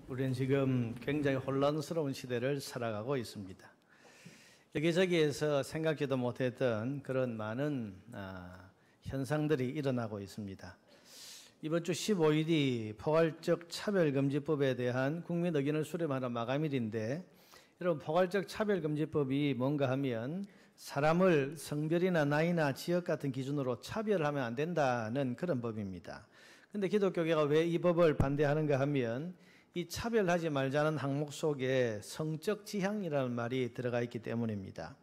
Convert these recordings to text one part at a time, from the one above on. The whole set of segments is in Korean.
우리는 지금 굉장히 혼란스러운 시대를 살아가고 있습니다. 여기저기에서 생각지도 못했던 그런 많은 현상들이 일어나고 있습니다. 이번 주 15일이 포괄적 차별금지법에 대한 국민 의견을 수렴하는 마감일인데, 여러분, 포괄적 차별금지법이 뭔가 하면 사람을 성별이나 나이나 지역 같은 기준으로 차별하면 안 된다는 그런 법입니다. 근데 기독교계가 왜 이 법을 반대하는가 하면 이 차별하지 말자는 항목 속에 성적 지향이라는 말이 들어가 있기 때문입니다.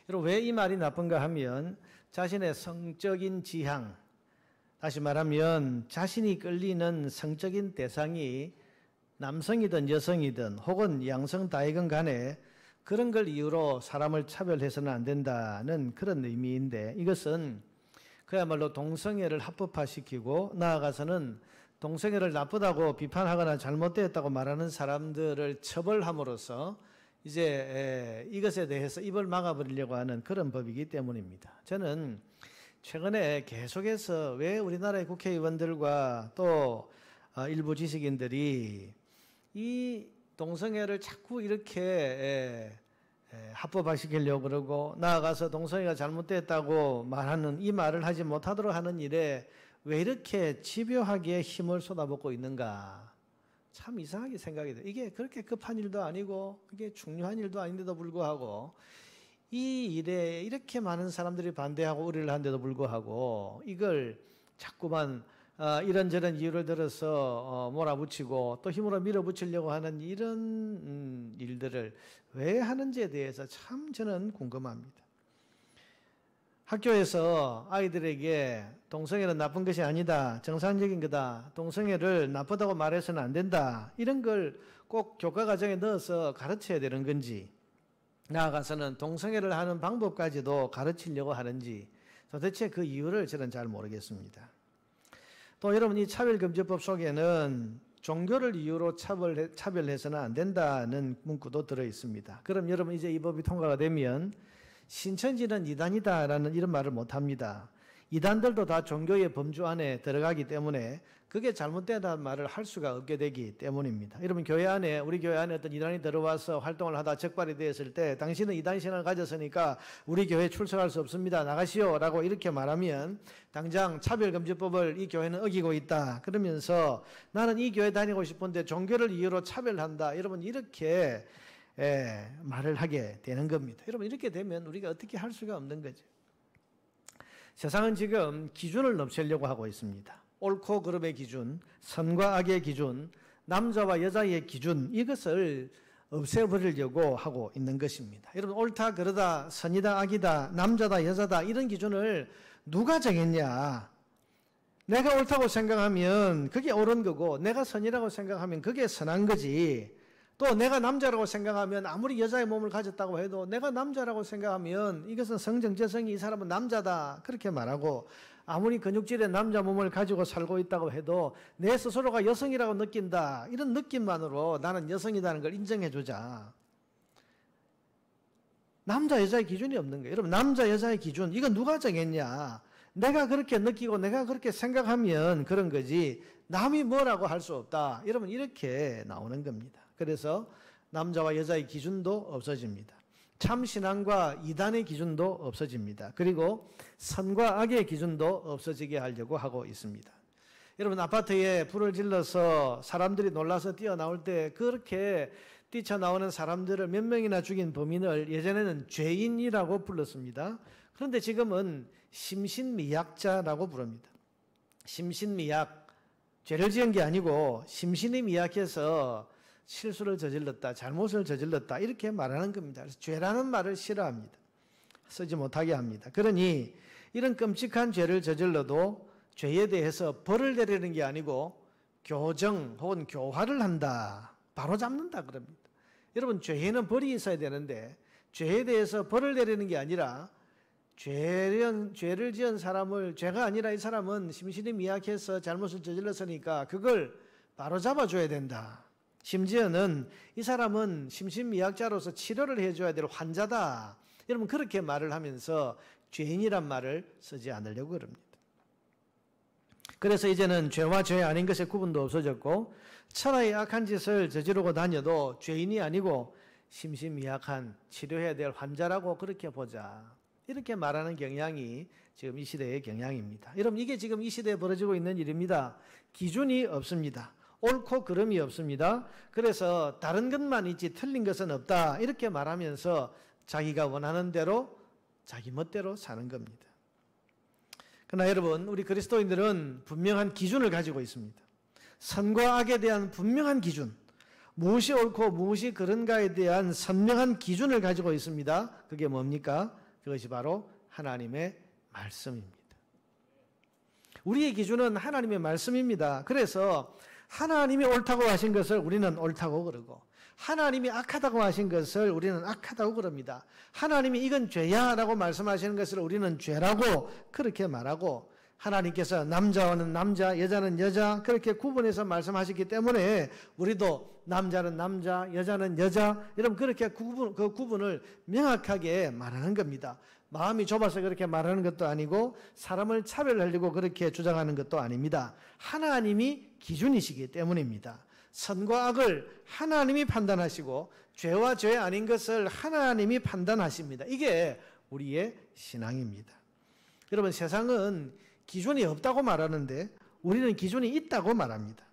여러분, 왜 이 말이 나쁜가 하면 자신의 성적인 지향, 다시 말하면 자신이 끌리는 성적인 대상이 남성이든 여성이든 혹은 양성 다이건 간에 그런 걸 이유로 사람을 차별해서는 안 된다는 그런 의미인데, 이것은 그야말로 동성애를 합법화시키고 나아가서는 동성애를 나쁘다고 비판하거나 잘못되었다고 말하는 사람들을 처벌함으로써 이제 이것에 대해서 입을 막아버리려고 하는 그런 법이기 때문입니다. 저는 최근에 계속해서 왜 우리나라의 국회의원들과 또 일부 지식인들이 이 동성애를 자꾸 이렇게 합법화시키려고 그러고 나아가서 동성애가 잘못됐다고 말하는 이 말을 하지 못하도록 하는 일에 왜 이렇게 집요하게 힘을 쏟아붓고 있는가, 참 이상하게 생각이 돼요. 이게 그렇게 급한 일도 아니고 이게 중요한 일도 아닌데도 불구하고 이 일에 이렇게 많은 사람들이 반대하고 의뢰를 하는데도 불구하고 이걸 자꾸만 이런저런 이유를 들어서 몰아붙이고 또 힘으로 밀어붙이려고 하는 이런 일들을 왜 하는지에 대해서 참 저는 궁금합니다. 학교에서 아이들에게 동성애는 나쁜 것이 아니다, 정상적인 거다, 동성애를 나쁘다고 말해서는 안 된다, 이런 걸 꼭 교과 과정에 넣어서 가르쳐야 되는 건지, 나아가서는 동성애를 하는 방법까지도 가르치려고 하는지 도대체 그 이유를 저는 잘 모르겠습니다. 또 여러분, 이 차별금지법 속에는 종교를 이유로 차별해서는 안 된다는 문구도 들어 있습니다. 그럼 여러분, 이제 이 법이 통과가 되면 신천지는 이단이다라는 이런 말을 못합니다. 이단들도 다 종교의 범주 안에 들어가기 때문에 그게 잘못되다는 말을 할 수가 없게 되기 때문입니다. 여러분, 우리 교회 안에 어떤 이단이 들어와서 활동을 하다 적발이 되었을 때 당신은 이단 신앙을 가졌으니까 우리 교회에 출석할 수 없습니다, 나가시오 라고 이렇게 말하면 당장 차별금지법을 이 교회는 어기고 있다 그러면서 나는 이 교회 다니고 싶은데 종교를 이유로 차별한다, 여러분, 이렇게 말을 하게 되는 겁니다. 여러분, 이렇게 되면 우리가 어떻게 할 수가 없는 거죠. 세상은 지금 기준을 높이려고 하고 있습니다. 옳고 그름의 기준, 선과 악의 기준, 남자와 여자의 기준, 이것을 없애버리려고 하고 있는 것입니다. 여러분, 옳다 그러다, 선이다 악이다, 남자다 여자다, 이런 기준을 누가 정했냐? 내가 옳다고 생각하면 그게 옳은 거고, 내가 선이라고 생각하면 그게 선한 거지. 또 내가 남자라고 생각하면 아무리 여자의 몸을 가졌다고 해도 내가 남자라고 생각하면 이것은 성정재성이 이 사람은 남자다 그렇게 말하고, 아무리 근육질의 남자 몸을 가지고 살고 있다고 해도 내 스스로가 여성이라고 느낀다, 이런 느낌만으로 나는 여성이라는 걸 인정해주자. 남자 여자의 기준이 없는 거예요. 여러분, 남자 여자의 기준, 이건 누가 정했냐? 내가 그렇게 느끼고 내가 그렇게 생각하면 그런 거지 남이 뭐라고 할 수 없다, 여러분, 이렇게 나오는 겁니다. 그래서 남자와 여자의 기준도 없어집니다. 참신앙과 이단의 기준도 없어집니다. 그리고 선과 악의 기준도 없어지게 하려고 하고 있습니다. 여러분, 아파트에 불을 질러서 사람들이 놀라서 뛰어나올 때 그렇게 뛰쳐나오는 사람들을 몇 명이나 죽인 범인을 예전에는 죄인이라고 불렀습니다. 그런데 지금은 심신미약자라고 부릅니다. 심신미약, 죄를 지은 게 아니고 심신이 미약해서 실수를 저질렀다, 잘못을 저질렀다, 이렇게 말하는 겁니다. 그래서 죄라는 말을 싫어합니다. 쓰지 못하게 합니다. 그러니 이런 끔찍한 죄를 저질러도 죄에 대해서 벌을 내리는 게 아니고 교정 혹은 교화를 한다, 바로 잡는다 그럽니다. 여러분, 죄에는 벌이 있어야 되는데 죄에 대해서 벌을 내리는 게 아니라 죄를 지은 사람을, 죄가 아니라 이 사람은 심신이 미약해서 잘못을 저질렀으니까 그걸 바로 잡아줘야 된다. 심지어는 이 사람은 심신미약자로서 치료를 해줘야 될 환자다, 여러분, 그렇게 말을 하면서 죄인이란 말을 쓰지 않으려고 그럽니다. 그래서 이제는 죄와 죄 아닌 것의 구분도 없어졌고 차라리 악한 짓을 저지르고 다녀도 죄인이 아니고 심신미약한 치료해야 될 환자라고 그렇게 보자. 이렇게 말하는 경향이 지금 이 시대의 경향입니다. 여러분 이게 지금 이 시대에 벌어지고 있는 일입니다. 기준이 없습니다. 옳고 그름이 없습니다. 그래서 다른 것만 있지 틀린 것은 없다. 이렇게 말하면서 자기가 원하는 대로 자기 멋대로 사는 겁니다. 그러나 여러분 우리 그리스도인들은 분명한 기준을 가지고 있습니다. 선과 악에 대한 분명한 기준, 무엇이 옳고 무엇이 그른가에 대한 선명한 기준을 가지고 있습니다. 그게 뭡니까? 그것이 바로 하나님의 말씀입니다. 우리의 기준은 하나님의 말씀입니다. 그래서 하나님이 옳다고 하신 것을 우리는 옳다고 그러고 하나님이 악하다고 하신 것을 우리는 악하다고 그럽니다. 하나님이 이건 죄야 라고 말씀하시는 것을 우리는 죄라고 그렇게 말하고 하나님께서 남자와는 남자, 여자는 여자 그렇게 구분해서 말씀하셨기 때문에 우리도 남자는 남자, 여자는 여자 여러분 그렇게 그 구분을 명확하게 말하는 겁니다. 마음이 좁아서 그렇게 말하는 것도 아니고 사람을 차별하려고 그렇게 주장하는 것도 아닙니다. 하나님이 기준이시기 때문입니다. 선과 악을 하나님이 판단하시고 죄와 죄 아닌 것을 하나님이 판단하십니다. 이게 우리의 신앙입니다. 여러분 세상은 기준이 없다고 말하는데 우리는 기준이 있다고 말합니다.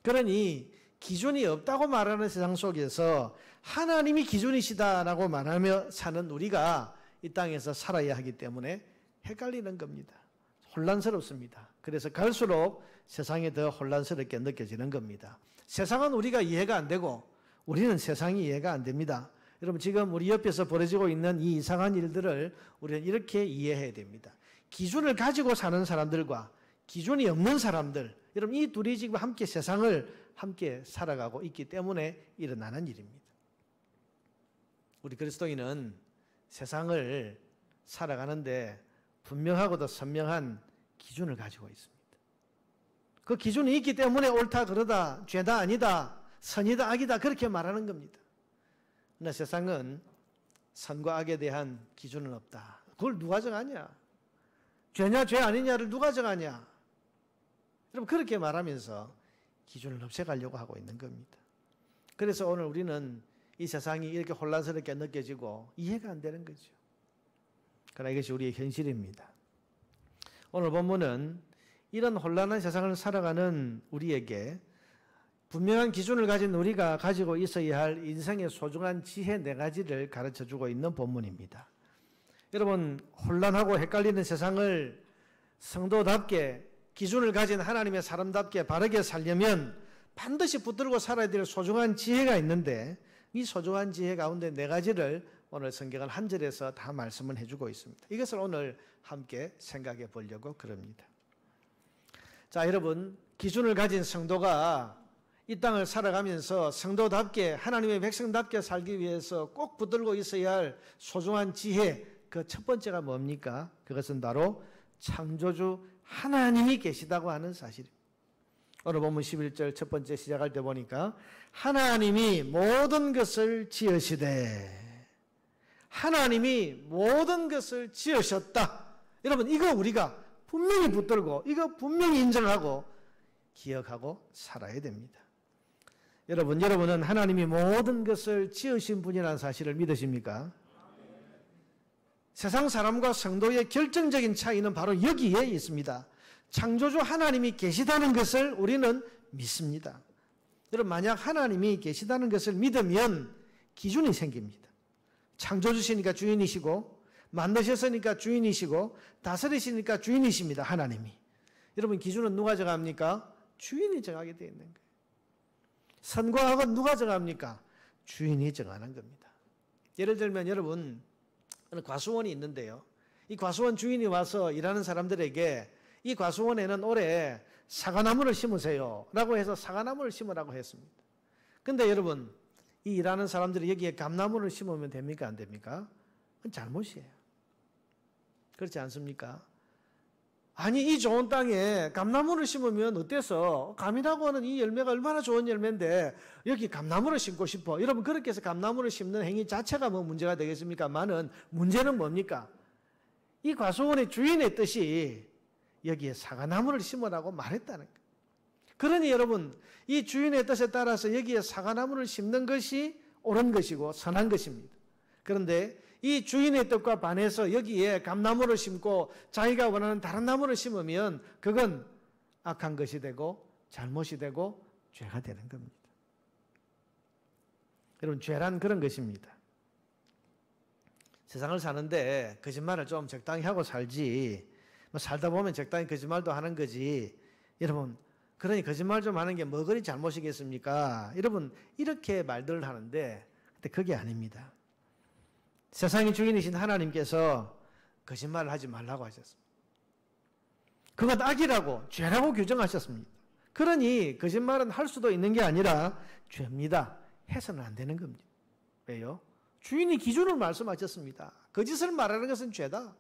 그러니 기준이 없다고 말하는 세상 속에서 하나님이 기준이시다라고 말하며 사는 우리가 이 땅에서 살아야 하기 때문에 헷갈리는 겁니다. 혼란스럽습니다. 그래서 갈수록 세상이 더 혼란스럽게 느껴지는 겁니다. 세상은 우리가 이해가 안 되고 우리는 세상이 이해가 안 됩니다. 여러분 지금 우리 옆에서 벌어지고 있는 이 이상한 일들을 우리는 이렇게 이해해야 됩니다. 기준을 가지고 사는 사람들과 기준이 없는 사람들 여러분 이 둘이 지금 함께 세상을 함께 살아가고 있기 때문에 일어나는 일입니다. 우리 그리스도인은 세상을 살아가는데 분명하고도 선명한 기준을 가지고 있습니다. 그 기준이 있기 때문에 옳다 그러다 죄다 아니다 선이다 악이다 그렇게 말하는 겁니다. 그러나 세상은 선과 악에 대한 기준은 없다. 그걸 누가 정하냐? 죄냐 죄 아니냐를 누가 정하냐? 여러분 그렇게 말하면서 기준을 없애가려고 하고 있는 겁니다. 그래서 오늘 우리는 이 세상이 이렇게 혼란스럽게 느껴지고 이해가 안 되는 거죠. 그러나 이것이 우리의 현실입니다. 오늘 본문은 이런 혼란한 세상을 살아가는 우리에게 분명한 기준을 가진 우리가 가지고 있어야 할 인생의 소중한 지혜 4가지를 가르쳐주고 있는 본문입니다. 여러분 혼란하고 헷갈리는 세상을 성도답게 기준을 가진 하나님의 사람답게 바르게 살려면 반드시 붙들고 살아야 될 소중한 지혜가 있는데 이 소중한 지혜 가운데 4가지를 오늘 성경은 한 절에서 다 말씀을 해주고 있습니다. 이것을 오늘 함께 생각해 보려고 그럽니다. 자, 여러분 기준을 가진 성도가 이 땅을 살아가면서 성도답게 하나님의 백성답게 살기 위해서 꼭 붙들고 있어야 할 소중한 지혜 그 첫 번째가 뭡니까? 그것은 바로 창조주 하나님이 계시다고 하는 사실입니다. 오늘 본문 11절 첫 번째 시작할 때 보니까 하나님이 모든 것을 지으시되 하나님이 모든 것을 지으셨다. 여러분 이거 우리가 분명히 붙들고 이거 분명히 인정하고 기억하고 살아야 됩니다. 여러분은 하나님이 모든 것을 지으신 분이라는 사실을 믿으십니까? 세상 사람과 성도의 결정적인 차이는 바로 여기에 있습니다. 창조주 하나님이 계시다는 것을 우리는 믿습니다. 여러분 만약 하나님이 계시다는 것을 믿으면 기준이 생깁니다. 창조주시니까 주인이시고 만드셨으니까 주인이시고 다스리시니까 주인이십니다. 하나님이. 여러분 기준은 누가 정합니까? 주인이 정하게 되어 있는 거예요. 선과 악은 누가 정합니까? 주인이 정하는 겁니다. 예를 들면 여러분 과수원이 있는데요. 이 과수원 주인이 와서 일하는 사람들에게 이 과수원에는 올해 사과나무를 심으세요 라고 해서 사과나무를 심으라고 했습니다. 근데 여러분 이 일하는 사람들이 여기에 감나무를 심으면 됩니까? 안 됩니까? 그건 잘못이에요. 그렇지 않습니까? 아니 이 좋은 땅에 감나무를 심으면 어때서? 감이라고 하는 이 열매가 얼마나 좋은 열매인데 여기 감나무를 심고 싶어. 여러분 그렇게 해서 감나무를 심는 행위 자체가 뭐 문제가 되겠습니까? 많은 문제는 뭡니까? 이 과수원의 주인의 뜻이 여기에 사과나무를 심으라고 말했다는 거예요. 그러니 여러분, 이 주인의 뜻에 따라서 여기에 사과나무를 심는 것이 옳은 것이고 선한 것입니다. 그런데 이 주인의 뜻과 반해서 여기에 감나무를 심고 자기가 원하는 다른 나무를 심으면 그건 악한 것이 되고 잘못이 되고 죄가 되는 겁니다. 여러분, 죄란 그런 것입니다. 세상을 사는데 거짓말을 좀 적당히 하고 살지, 살다 보면 적당히 거짓말도 하는 거지. 여러분, 그러니 거짓말 좀 하는 게 뭐 그리 잘못이겠습니까? 여러분, 이렇게 말들을 하는데 근데 그게 아닙니다. 세상의 주인이신 하나님께서 거짓말을 하지 말라고 하셨습니다. 그것 악이라고, 죄라고 규정하셨습니다. 그러니 거짓말은 할 수도 있는 게 아니라 죄입니다. 해서는 안 되는 겁니다. 왜요? 주인이 기준을 말씀하셨습니다. 거짓을 말하는 것은 죄다.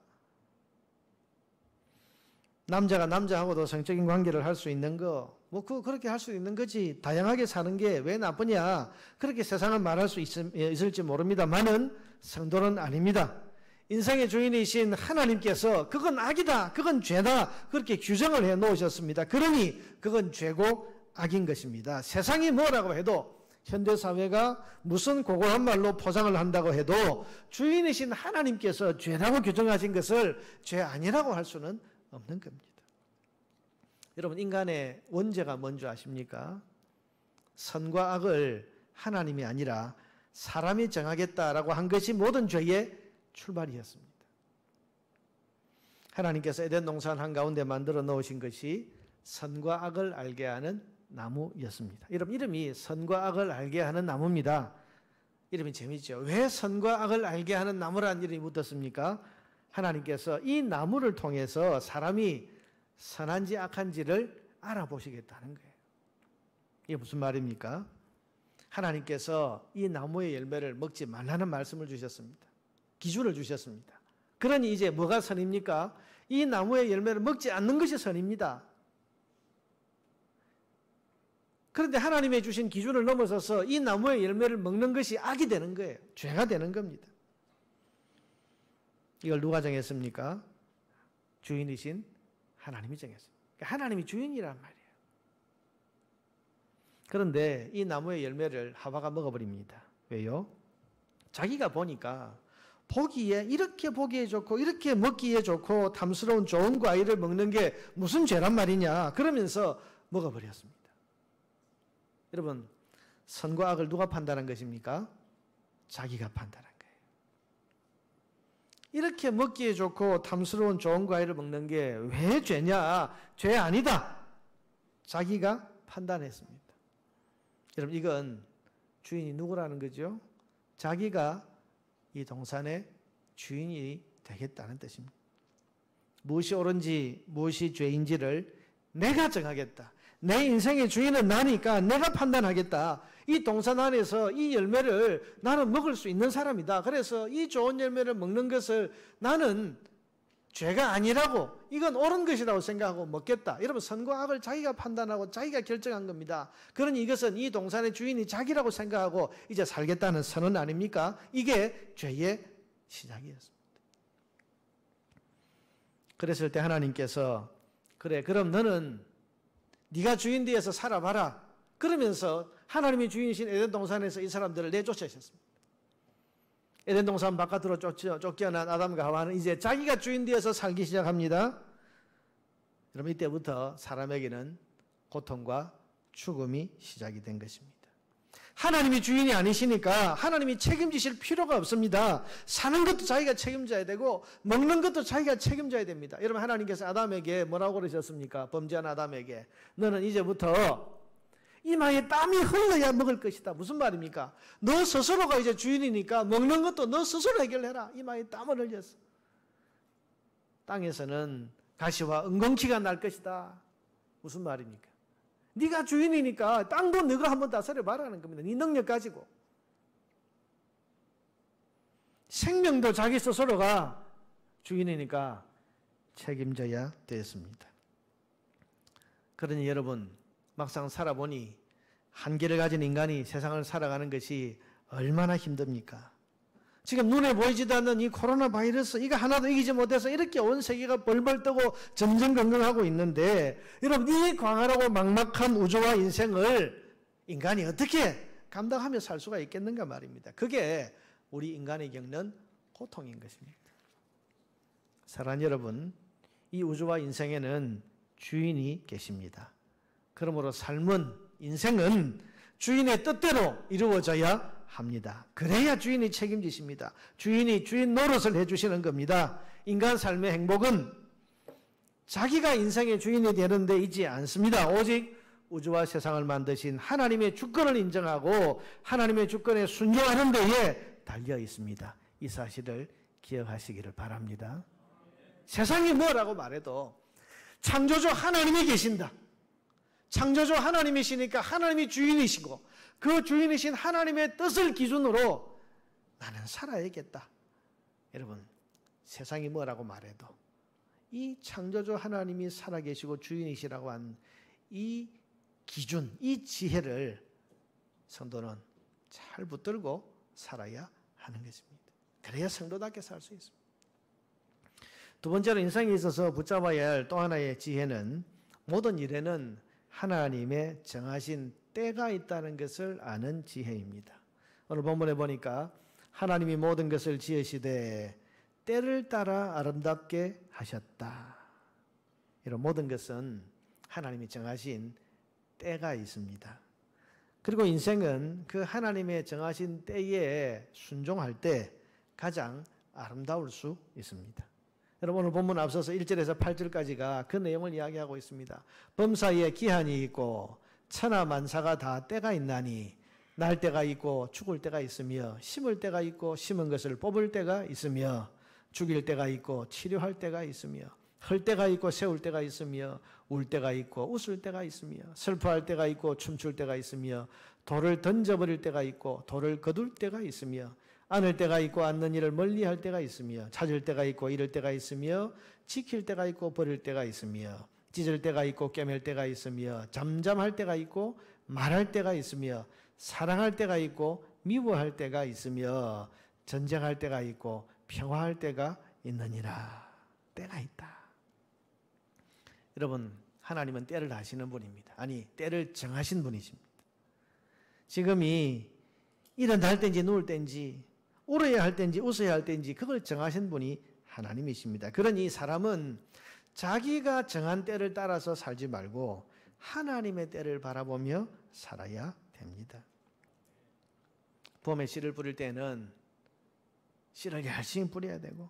남자가 남자하고도 성적인 관계를 할 수 있는 거, 그렇게 할 수 있는 거지. 다양하게 사는 게 왜 나쁘냐. 그렇게 세상을 말할 수 있을지 모릅니다만은 성도는 아닙니다. 인생의 주인이신 하나님께서 그건 악이다, 그건 죄다, 그렇게 규정을 해 놓으셨습니다. 그러니 그건 죄고 악인 것입니다. 세상이 뭐라고 해도, 현대사회가 무슨 고고한 말로 포장을 한다고 해도 주인이신 하나님께서 죄라고 규정하신 것을 죄 아니라고 할 수는 없는 겁니다. 여러분, 인간의 원죄가 뭔지 아십니까? 선과 악을 하나님이 아니라 사람이 정하겠다라고 한 것이 모든 죄의 출발이었습니다. 하나님께서 에덴 동산 한가운데 만들어 놓으신 것이 선과 악을 알게 하는 나무였습니다. 여러분, 이름이 선과 악을 알게 하는 나무입니다. 이름이 재미있죠. 왜 선과 악을 알게 하는 나무라는 이름이 붙었습니까? 하나님께서 이 나무를 통해서 사람이 선한지 악한지를 알아보시겠다는 거예요. 이게 무슨 말입니까? 하나님께서 이 나무의 열매를 먹지 말라는 말씀을 주셨습니다. 기준을 주셨습니다. 그러니 이제 뭐가 선입니까? 이 나무의 열매를 먹지 않는 것이 선입니다. 그런데 하나님의 주신 기준을 넘어서서 이 나무의 열매를 먹는 것이 악이 되는 거예요. 죄가 되는 겁니다. 이걸 누가 정했습니까? 주인이신 하나님이 정했습니다. 하나님이 주인이란 말이에요. 그런데 이 나무의 열매를 하와가 먹어버립니다. 왜요? 자기가 보니까 보기에, 이렇게 보기에 좋고 이렇게 먹기에 좋고 탐스러운 좋은 과일을 먹는 게 무슨 죄란 말이냐, 그러면서 먹어버렸습니다. 여러분, 선과 악을 누가 판단한 것입니까? 자기가 판단한 거예요. 이렇게 먹기에 좋고 탐스러운 좋은 과일을 먹는 게 왜 죄냐? 죄 아니다. 자기가 판단했습니다. 여러분, 이건 주인이 누구라는 거죠? 자기가 이 동산의 주인이 되겠다는 뜻입니다. 무엇이 옳은지 무엇이 죄인지를 내가 정하겠다. 내 인생의 주인은 나니까 내가 판단하겠다. 이 동산 안에서 이 열매를 나는 먹을 수 있는 사람이다. 그래서 이 좋은 열매를 먹는 것을 나는 죄가 아니라고, 이건 옳은 것이라고 생각하고 먹겠다. 여러분, 선과 악을 자기가 판단하고 자기가 결정한 겁니다. 그러니 이것은 이 동산의 주인이 자기라고 생각하고 이제 살겠다는 선언 아닙니까? 이게 죄의 시작이었습니다. 그랬을 때 하나님께서, 그래, 그럼 너는 네가 주인 되어서 살아봐라. 그러면서 하나님이 주인이신 에덴 동산에서 이 사람들을 내쫓으셨습니다. 에덴 동산 바깥으로 쫓겨난 아담과 하와는 이제 자기가 주인 되어서 살기 시작합니다. 여러분, 이때부터 사람에게는 고통과 죽음이 시작이 된 것입니다. 하나님이 주인이 아니시니까 하나님이 책임지실 필요가 없습니다. 사는 것도 자기가 책임져야 되고 먹는 것도 자기가 책임져야 됩니다. 여러분, 하나님께서 아담에게 뭐라고 그러셨습니까? 범죄한 아담에게, 너는 이제부터 이마에 땀이 흘러야 먹을 것이다. 무슨 말입니까? 너 스스로가 이제 주인이니까 먹는 것도 너 스스로 해결해라. 이마에 땀을 흘렸어. 땅에서는 가시와 은공치가 날 것이다. 무슨 말입니까? 네가 주인이니까 땅도 너가 한번 다스려 봐라는 겁니다. 네 능력 가지고. 생명도 자기 스스로가 주인이니까 책임져야 됐습니다. 그러니 여러분, 막상 살아보니 한계를 가진 인간이 세상을 살아가는 것이 얼마나 힘듭니까? 지금 눈에 보이지도 않는 이 코로나 바이러스 이거 하나도 이기지 못해서 이렇게 온 세계가 벌벌 떠고 전전긍긍하고 있는데 여러분 이 광활하고 막막한 우주와 인생을 인간이 어떻게 감당하며 살 수가 있겠는가 말입니다. 그게 우리 인간이 겪는 고통인 것입니다. 사랑하는 여러분, 이 우주와 인생에는 주인이 계십니다. 그러므로 삶은 인생은 주인의 뜻대로 이루어져야 합니다. 그래야 주인이 책임지십니다. 주인이 주인 노릇을 해주시는 겁니다. 인간 삶의 행복은 자기가 인생의 주인이 되는 데 있지 않습니다. 오직 우주와 세상을 만드신 하나님의 주권을 인정하고 하나님의 주권에 순종하는 데에 달려 있습니다. 이 사실을 기억하시기를 바랍니다. 세상이 뭐라고 말해도 창조주 하나님이 계신다. 창조주 하나님이시니까 하나님이 주인이시고 그 주인이신 하나님의 뜻을 기준으로 나는 살아야겠다. 여러분, 세상이 뭐라고 말해도 이 창조주 하나님이 살아계시고 주인이시라고 한 이 기준, 이 지혜를 성도는 잘 붙들고 살아야 하는 것입니다. 그래야 성도답게 살 수 있습니다. 두 번째로 인생에 있어서 붙잡아야 할 또 하나의 지혜는 모든 일에는 하나님의 정하신 때가 있다는 것을 아는 지혜입니다. 오늘 본문에 보니까 하나님이 모든 것을 지으시되 때를 따라 아름답게 하셨다. 이런 모든 것은 하나님이 정하신 때가 있습니다. 그리고 인생은 그 하나님의 정하신 때에 순종할 때 가장 아름다울 수 있습니다. 여러분 오늘 본문 앞서서 1절에서 8절까지가 그 내용을 이야기하고 있습니다. 범사에 기한이 있고 천하 만사가 다 때가 있나니 날 때가 있고 죽을 때가 있으며 심을 때가 있고 심은 것을 뽑을 때가 있으며 죽일 때가 있고 치료할 때가 있으며 헐 때가 있고 세울 때가 있으며 울 때가 있고 웃을 때가 있으며 슬퍼할 때가 있고 춤출 때가 있으며 돌을 던져버릴 때가 있고 돌을 거둘 때가 있으며 안을 때가 있고 않는 일을 멀리할 때가 있으며 찾을 때가 있고 잃을 때가 있으며 지킬 때가 있고 버릴 때가 있으며 찢을 때가 있고 꿰맬 때가 있으며 잠잠할 때가 있고 말할 때가 있으며 사랑할 때가 있고 미워할 때가 있으며 전쟁할 때가 있고 평화할 때가 있느니라. 때가 있다. 여러분 하나님은 때를 아시는 분입니다. 아니 때를 정하신 분이십니다. 지금이 일어날 때인지 누울 때인지 울어야 할 때인지 웃어야 할 때인지 그걸 정하신 분이 하나님이십니다. 그러니 사람은 자기가 정한 때를 따라서 살지 말고 하나님의 때를 바라보며 살아야 됩니다. 봄에 씨를 뿌릴 때는 씨를 열심히 뿌려야 되고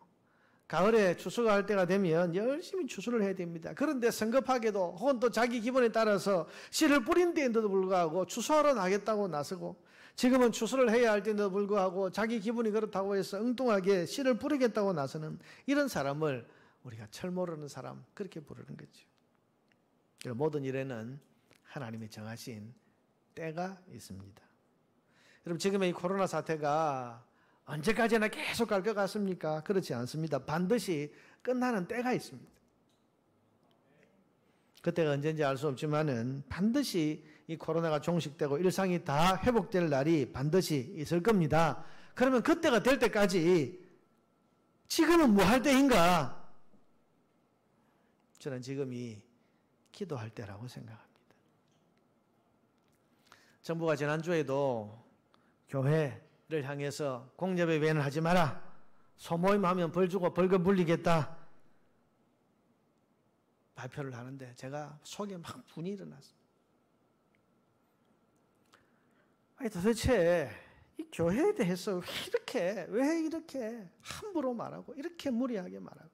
가을에 추수가 할 때가 되면 열심히 추수를 해야 됩니다. 그런데 성급하게도 혹은 또 자기 기분에 따라서 씨를 뿌린 데인데도 불구하고 추수하러 나겠다고 나서고 지금은 추수를 해야 할 때인데도 불구하고 자기 기분이 그렇다고 해서 엉뚱하게 씨를 뿌리겠다고 나서는 이런 사람을 우리가 철 모르는 사람 그렇게 부르는 거죠. 모든 일에는 하나님이 정하신 때가 있습니다. 여러분 지금의 이 코로나 사태가 언제까지나 계속 갈 것 같습니까? 그렇지 않습니다. 반드시 끝나는 때가 있습니다. 그때가 언제인지 알 수 없지만은 반드시 이 코로나가 종식되고 일상이 다 회복될 날이 반드시 있을 겁니다. 그러면 그때가 될 때까지 지금은 뭐 할 때인가? 저는 지금이 기도할 때라고 생각합니다. 정부가 지난주에도 교회를 향해서 공여배 외에는 하지 마라. 소모임하면 벌 주고 벌금 물리겠다. 발표를 하는데 제가 속에 막 분이 일어났습니다. 아니 도대체 이 교회에 대해서 왜 이렇게 함부로 말하고 이렇게 무리하게 말하고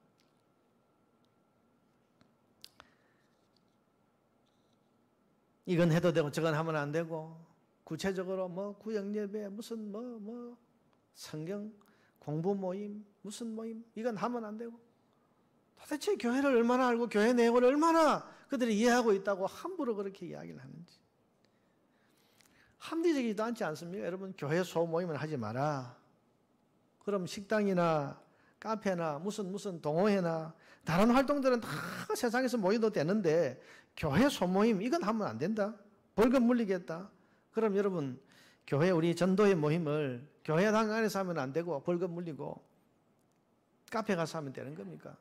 이건 해도 되고 저건 하면 안 되고 구체적으로 뭐 구역예배 무슨 뭐 성경 공부 모임 무슨 모임 이건 하면 안 되고 도대체 교회를 얼마나 알고 교회 내용을 얼마나 그들이 이해하고 있다고 함부로 그렇게 이야기를 하는지 합리적이지도 않지 않습니까? 여러분 교회 소모임을 하지 마라. 그럼 식당이나 카페나 무슨 동호회나 다른 활동들은 다 세상에서 모여도 되는데 교회 소모임 이건 하면 안 된다. 벌금 물리겠다. 그럼 여러분 교회 우리 전도의 모임을 교회당 안에서 하면 안 되고 벌금 물리고 카페 가서 하면 되는 겁니까?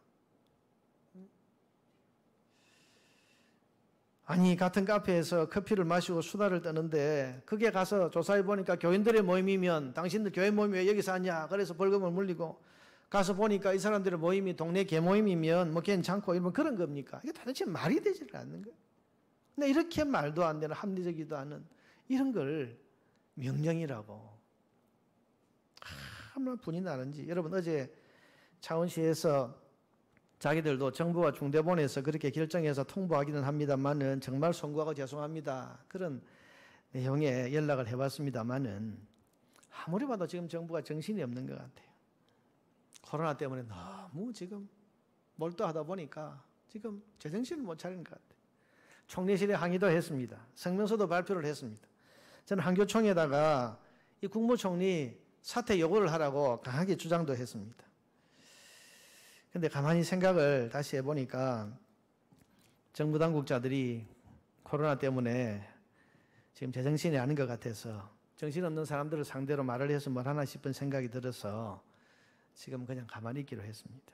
아니 같은 카페에서 커피를 마시고 수다를 떠는데 그게 가서 조사해 보니까 교인들의 모임이면 당신들 교회 모임이 왜 여기서 하냐 그래서 벌금을 물리고 가서 보니까 이 사람들의 모임이 동네 개모임이면 뭐 괜찮고 이런 그런 겁니까? 이게 도대체 말이 되지를 않는 거예요. 근데 이렇게 말도 안 되는 합리적이지도 않은 이런 걸 명령이라고 얼마나 분이 나는지. 여러분 어제 창원시에서 자기들도 정부와 중대본에서 그렇게 결정해서 통보하기는 합니다만은 정말 송구하고 죄송합니다. 그런 내용의 연락을 해봤습니다만은 아무리 봐도 지금 정부가 정신이 없는 것 같아요. 코로나 때문에 너무 지금 몰두하다 보니까 지금 제정신을 못 차리는 것 같아요. 총리실에 항의도 했습니다. 성명서도 발표를 했습니다. 저는 한교총에다가 이 국무총리 사퇴 요구를 하라고 강하게 주장도 했습니다. 근데 가만히 생각을 다시 해보니까 정부 당국자들이 코로나 때문에 지금 제정신이 아닌 것 같아서 정신없는 사람들을 상대로 말을 해서 뭘 하나 싶은 생각이 들어서 지금 그냥 가만히 있기로 했습니다.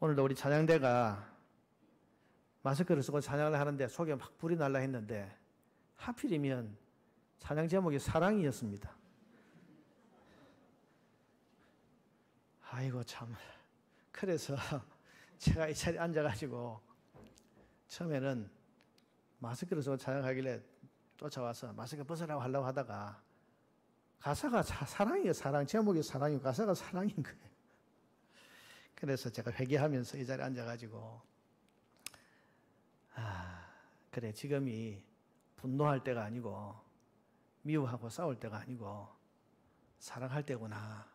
오늘도 우리 찬양대가 마스크를 쓰고 찬양을 하는데 속에 막 불이 날라 했는데 하필이면 찬양 제목이 사랑이었습니다. 아이고 참. 그래서 제가 이 자리에 앉아가지고 처음에는 마스크를 쓰고 찬양하길래 쫓아와서 마스크 벗으라고 하려고 하다가 가사가 사랑이에요. 사랑. 제목이 사랑이고 가사가 사랑인 거예요. 그래서 제가 회개하면서 이 자리에 앉아가지고 그래 지금이 분노할 때가 아니고 미워하고 싸울 때가 아니고 사랑할 때구나.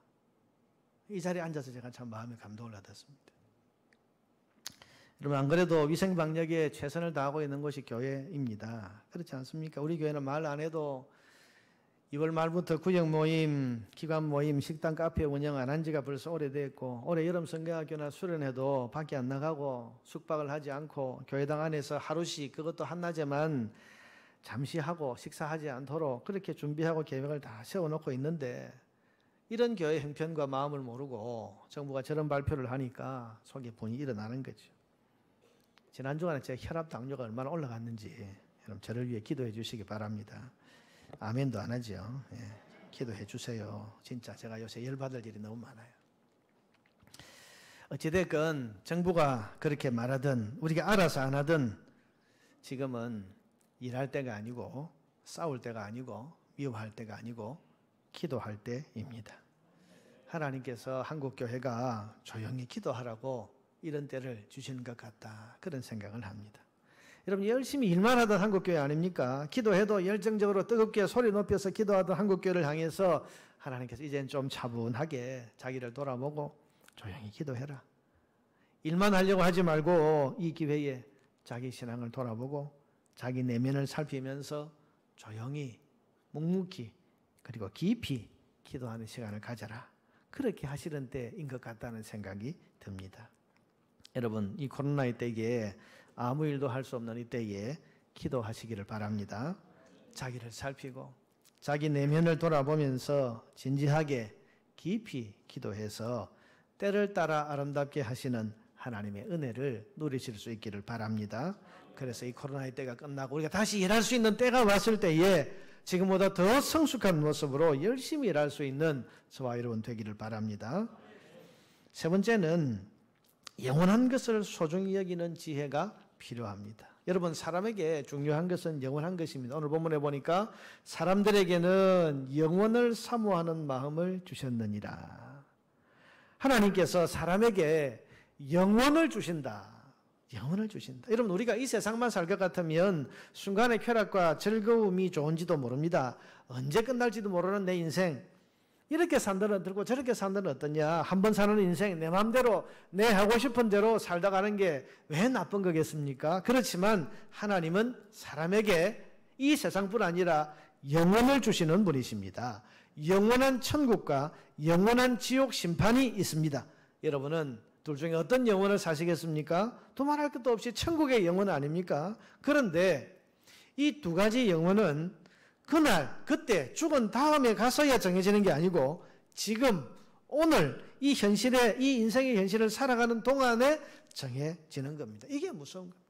이 자리에 앉아서 제가 참 마음에 감동을 받았습니다. 여러분 안 그래도 위생방역에 최선을 다하고 있는 곳이 교회입니다. 그렇지 않습니까? 우리 교회는 말 안 해도 2월 말부터 구역 모임, 기관 모임, 식당, 카페 운영 안 한 지가 벌써 오래됐고 올해 여름 성경학교나 수련회도 밖에 안 나가고 숙박을 하지 않고 교회당 안에서 하루씩 그것도 한낮에만 잠시 하고 식사하지 않도록 그렇게 준비하고 계획을 다 세워놓고 있는데 이런 교회 형편과 마음을 모르고 정부가 저런 발표를 하니까 속에 분이 일어나는 거죠. 지난 주간에 제 혈압 당뇨가 얼마나 올라갔는지 여러분 저를 위해 기도해 주시기 바랍니다. 아멘도 안 하죠. 예, 기도해 주세요. 진짜 제가 요새 열받을 일이 너무 많아요. 어찌됐건 정부가 그렇게 말하든 우리가 알아서 안 하든 지금은 일할 때가 아니고 싸울 때가 아니고 미워할 때가 아니고 기도할 때입니다. 하나님께서 한국교회가 조용히 기도하라고 이런 때를 주시는 것 같다. 그런 생각을 합니다. 여러분 열심히 일만 하던 한국교회 아닙니까? 기도해도 열정적으로 뜨겁게 소리 높여서 기도하던 한국교회를 향해서 하나님께서 이제는 좀 차분하게 자기를 돌아보고 조용히 기도해라. 일만 하려고 하지 말고 이 기회에 자기 신앙을 돌아보고 자기 내면을 살피면서 조용히 묵묵히 그리고 깊이 기도하는 시간을 가져라. 그렇게 하시는 때인 것 같다는 생각이 듭니다. 여러분 이 코로나의 때에 아무 일도 할 수 없는 이때에 기도하시기를 바랍니다. 자기를 살피고 자기 내면을 돌아보면서 진지하게 깊이 기도해서 때를 따라 아름답게 하시는 하나님의 은혜를 누리실 수 있기를 바랍니다. 그래서 이 코로나의 때가 끝나고 우리가 다시 일할 수 있는 때가 왔을 때에 지금보다 더 성숙한 모습으로 열심히 일할 수 있는 저와 여러분 되기를 바랍니다. 세 번째는 영원한 것을 소중히 여기는 지혜가 필요합니다. 여러분 사람에게 중요한 것은 영원한 것입니다. 오늘 본문에 보니까 사람들에게는 영원을 사모하는 마음을 주셨느니라. 하나님께서 사람에게 영원을 주신다. 영원을 주신다. 여러분 우리가 이 세상만 살 것 같으면 순간의 쾌락과 즐거움이 좋은지도 모릅니다. 언제 끝날지도 모르는 내 인생. 이렇게 산다는 어떻고 저렇게 산다는 어떠냐. 한 번 사는 인생 내 마음대로 내 하고 싶은 대로 살다 가는 게 왜 나쁜 거겠습니까? 그렇지만 하나님은 사람에게 이 세상뿐 아니라 영원을 주시는 분이십니다. 영원한 천국과 영원한 지옥 심판이 있습니다. 여러분은 둘 중에 어떤 영혼을 사시겠습니까? 두말할 것도 없이 천국의 영혼 아닙니까? 그런데 이 두 가지 영혼은 그날, 그때, 죽은 다음에 가서야 정해지는 게 아니고 지금, 오늘 이 현실에, 이 인생의 현실을 살아가는 동안에 정해지는 겁니다. 이게 무서운 겁니다.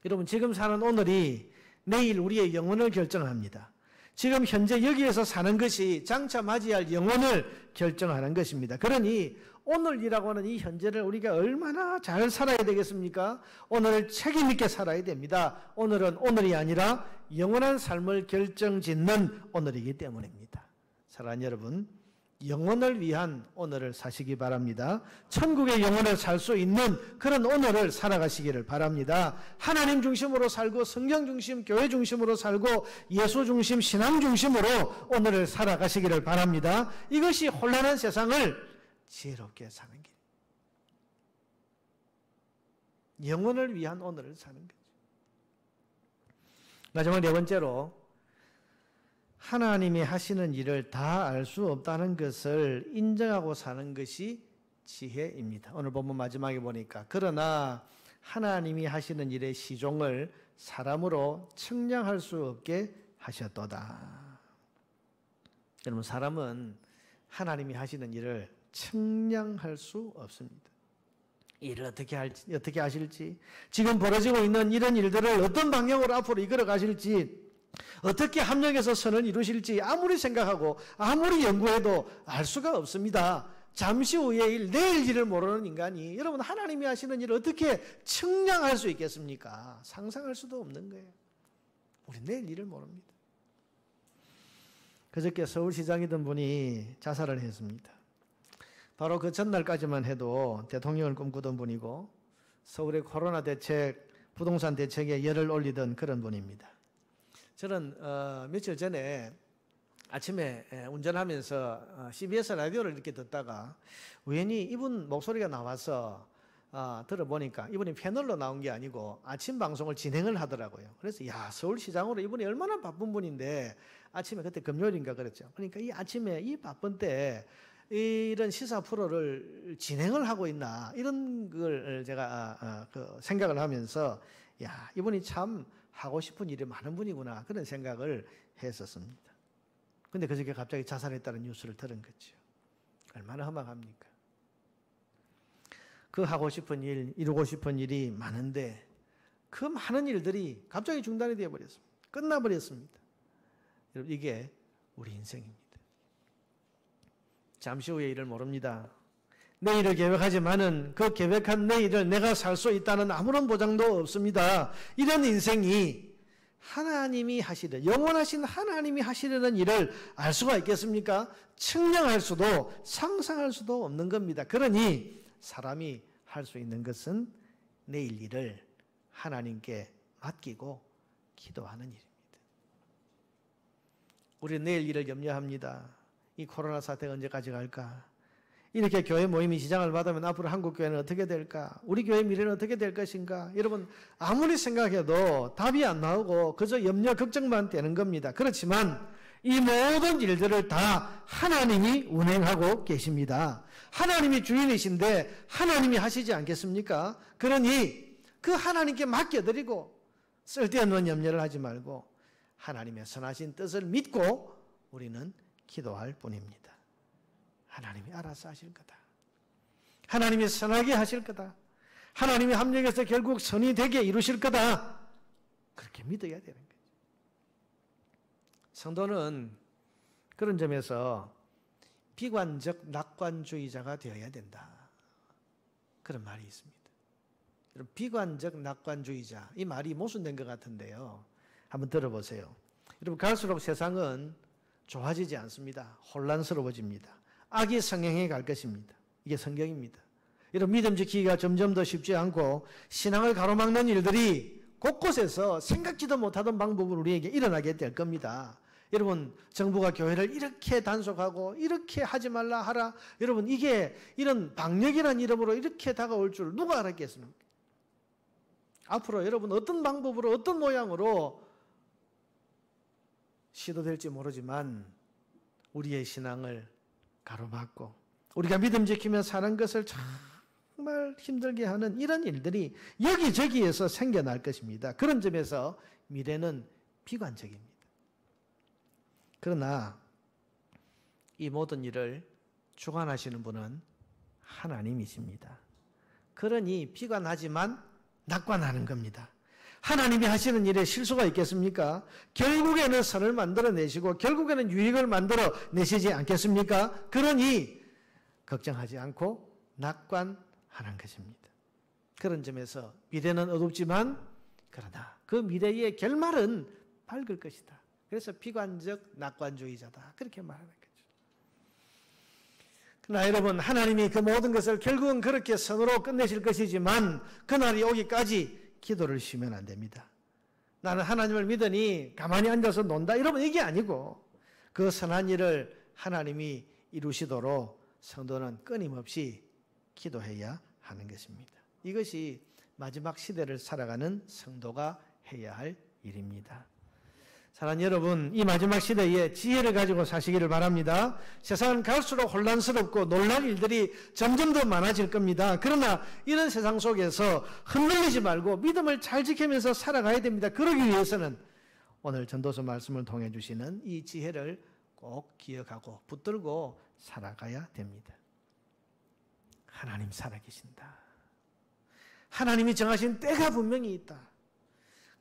여러분, 지금 사는 오늘이 내일 우리의 영혼을 결정합니다. 지금 현재 여기에서 사는 것이 장차 맞이할 영혼을 결정하는 것입니다. 그러니 오늘이라고 하는 이 현재를 우리가 얼마나 잘 살아야 되겠습니까? 오늘을 책임 있게 살아야 됩니다. 오늘은 오늘이 아니라 영원한 삶을 결정짓는 오늘이기 때문입니다. 사랑하는 여러분, 영혼을 위한 오늘을 사시기 바랍니다. 천국의 영혼을 살 수 있는 그런 오늘을 살아가시기를 바랍니다. 하나님 중심으로 살고 성경 중심, 교회 중심으로 살고 예수 중심, 신앙 중심으로 오늘을 살아가시기를 바랍니다. 이것이 혼란한 세상을 지혜롭게 사는 길. 영혼을 위한 오늘을 사는 거죠. 마지막 네 번째로 하나님이 하시는 일을 다 알 수 없다는 것을 인정하고 사는 것이 지혜입니다. 오늘 본문 마지막에 보니까 그러나 하나님이 하시는 일의 시종을 사람으로 측량할 수 없게 하셨도다. 여러분, 사람은 하나님이 하시는 일을 측량할 수 없습니다. 일을 어떻게 하실지, 지금 벌어지고 있는 이런 일들을 어떤 방향으로 앞으로 이끌어 가실지, 어떻게 합력해서 선을 이루실지 아무리 생각하고 아무리 연구해도 알 수가 없습니다. 잠시 후의 일, 내일 일을 모르는 인간이 여러분 하나님이 하시는 일을 어떻게 측량할 수 있겠습니까? 상상할 수도 없는 거예요. 우리 내일 일을 모릅니다. 그저께 서울시장이던 분이 자살을 했습니다. 바로 그 전날까지만 해도 대통령을 꿈꾸던 분이고 서울의 코로나 대책, 부동산 대책에 열을 올리던 그런 분입니다. 저는 며칠 전에 아침에 운전하면서 CBS 라디오를 이렇게 듣다가 우연히 이분 목소리가 나와서 들어보니까 이분이 패널로 나온 게 아니고 아침 방송을 진행을 하더라고요. 그래서 야, 서울시장으로 이분이 얼마나 바쁜 분인데 아침에 그때 금요일인가 그랬죠. 그러니까 이 아침에 이 바쁜 때 이런 시사 프로를 진행을 하고 있나 이런 걸 제가 생각을 하면서 야, 이분이 참 하고 싶은 일이 많은 분이구나 그런 생각을 했었습니다. 근데 그저께 갑자기 자살했다는 뉴스를 들은 거죠. 얼마나 험악합니까? 그 하고 싶은 일, 이루고 싶은 일이 많은데 그 많은 일들이 갑자기 중단이 되어버렸습니다. 끝나버렸습니다. 여러분, 이게 우리 인생입니다. 잠시 후의 일을 모릅니다. 내일을 계획하지만은 그 계획한 내일을 내가 살 수 있다는 아무런 보장도 없습니다. 이런 인생이 하나님이 하시려, 영원하신 하나님이 하시려는 일을 알 수가 있겠습니까? 측량할 수도 상상할 수도 없는 겁니다. 그러니 사람이 할 수 있는 것은 내일 일을 하나님께 맡기고 기도하는 일입니다. 우리 내일 일을 염려합니다. 이 코로나 사태가 언제까지 갈까? 이렇게 교회 모임이 시장을 받으면 앞으로 한국 교회는 어떻게 될까? 우리 교회 미래는 어떻게 될 것인가? 여러분, 아무리 생각해도 답이 안 나오고 그저 염려 걱정만 되는 겁니다. 그렇지만 이 모든 일들을 다 하나님이 운행하고 계십니다. 하나님이 주인이신데 하나님이 하시지 않겠습니까? 그러니 그 하나님께 맡겨드리고 쓸데없는 염려를 하지 말고 하나님의 선하신 뜻을 믿고 우리는 기도할 뿐입니다. 하나님이 알아서 하실 거다. 하나님이 선하게 하실 거다. 하나님이 합력해서 결국 선이 되게 이루실 거다. 그렇게 믿어야 되는 거죠. 성도는 그런 점에서 비관적 낙관주의자가 되어야 된다. 그런 말이 있습니다. 여러분, 비관적 낙관주의자, 이 말이 모순된 것 같은데요. 한번 들어보세요. 여러분, 갈수록 세상은 좋아지지 않습니다. 혼란스러워집니다. 악이 성행해 갈 것입니다. 이게 성경입니다. 이런 믿음 지키기가 점점 더 쉽지 않고 신앙을 가로막는 일들이 곳곳에서 생각지도 못하던 방법으로 우리에게 일어나게 될 겁니다. 여러분, 정부가 교회를 이렇게 단속하고 이렇게 하지 말라 하라. 여러분, 이게 이런 방역이라는 이름으로 이렇게 다가올 줄 누가 알았겠습니까? 앞으로 여러분 어떤 방법으로 어떤 모양으로 시도될지 모르지만 우리의 신앙을 가로막고 우리가 믿음 지키며 사는 것을 정말 힘들게 하는 이런 일들이 여기저기에서 생겨날 것입니다. 그런 점에서 미래는 비관적입니다. 그러나 이 모든 일을 주관하시는 분은 하나님이십니다. 그러니 비관하지만 낙관하는 겁니다. 하나님이 하시는 일에 실수가 있겠습니까? 결국에는 선을 만들어내시고 결국에는 유익을 만들어내시지 않겠습니까? 그러니 걱정하지 않고 낙관하는 것입니다. 그런 점에서 미래는 어둡지만 그러나 그 미래의 결말은 밝을 것이다. 그래서 비관적 낙관주의자다. 그렇게 말하는 거죠. 그러나 여러분, 하나님이 그 모든 것을 결국은 그렇게 선으로 끝내실 것이지만 그날이 오기까지 기도를 쉬면 안 됩니다. 나는 하나님을 믿으니 가만히 앉아서 논다. 이러면 이게 아니고 그 선한 일을 하나님이 이루시도록 성도는 끊임없이 기도해야 하는 것입니다. 이것이 마지막 시대를 살아가는 성도가 해야 할 일입니다. 사랑하는 여러분, 이 마지막 시대에 지혜를 가지고 사시기를 바랍니다. 세상은 갈수록 혼란스럽고 놀랄 일들이 점점 더 많아질 겁니다. 그러나 이런 세상 속에서 흔들리지 말고 믿음을 잘 지키면서 살아가야 됩니다. 그러기 위해서는 오늘 전도서 말씀을 통해 주시는 이 지혜를 꼭 기억하고 붙들고 살아가야 됩니다. 하나님 살아계신다. 하나님이 정하신 때가 분명히 있다.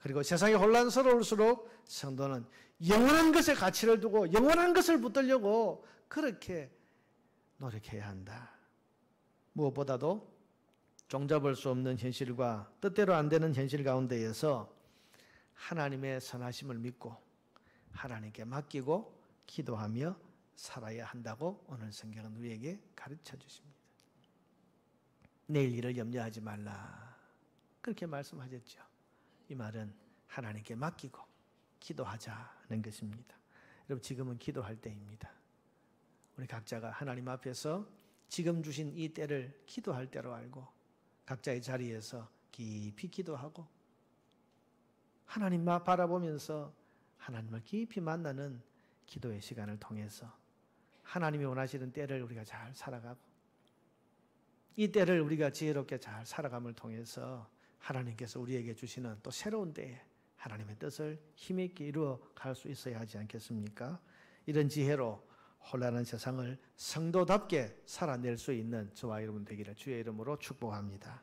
그리고 세상이 혼란스러울수록 성도는 영원한 것에 가치를 두고 영원한 것을 붙들려고 그렇게 노력해야 한다. 무엇보다도 종잡을 수 없는 현실과 뜻대로 안 되는 현실 가운데에서 하나님의 선하심을 믿고 하나님께 맡기고 기도하며 살아야 한다고 오늘 성경은 우리에게 가르쳐 주십니다. 내일 일을 염려하지 말라. 그렇게 말씀하셨죠. 이 말은 하나님께 맡기고 기도하자는 것입니다. 여러분, 지금은 기도할 때입니다. 우리 각자가 하나님 앞에서 지금 주신 이 때를 기도할 때로 알고 각자의 자리에서 깊이 기도하고 하나님만 바라보면서 하나님을 깊이 만나는 기도의 시간을 통해서 하나님이 원하시는 때를 우리가 잘 살아가고 이 때를 우리가 지혜롭게 잘 살아감을 통해서 하나님께서 우리에게 주시는 또 새로운 때에 하나님의 뜻을 힘있게 이루어 갈 수 있어야 하지 않겠습니까? 이런 지혜로 혼란한 세상을 성도답게 살아낼 수 있는 저와 여러분 되기를 주의 이름으로 축복합니다.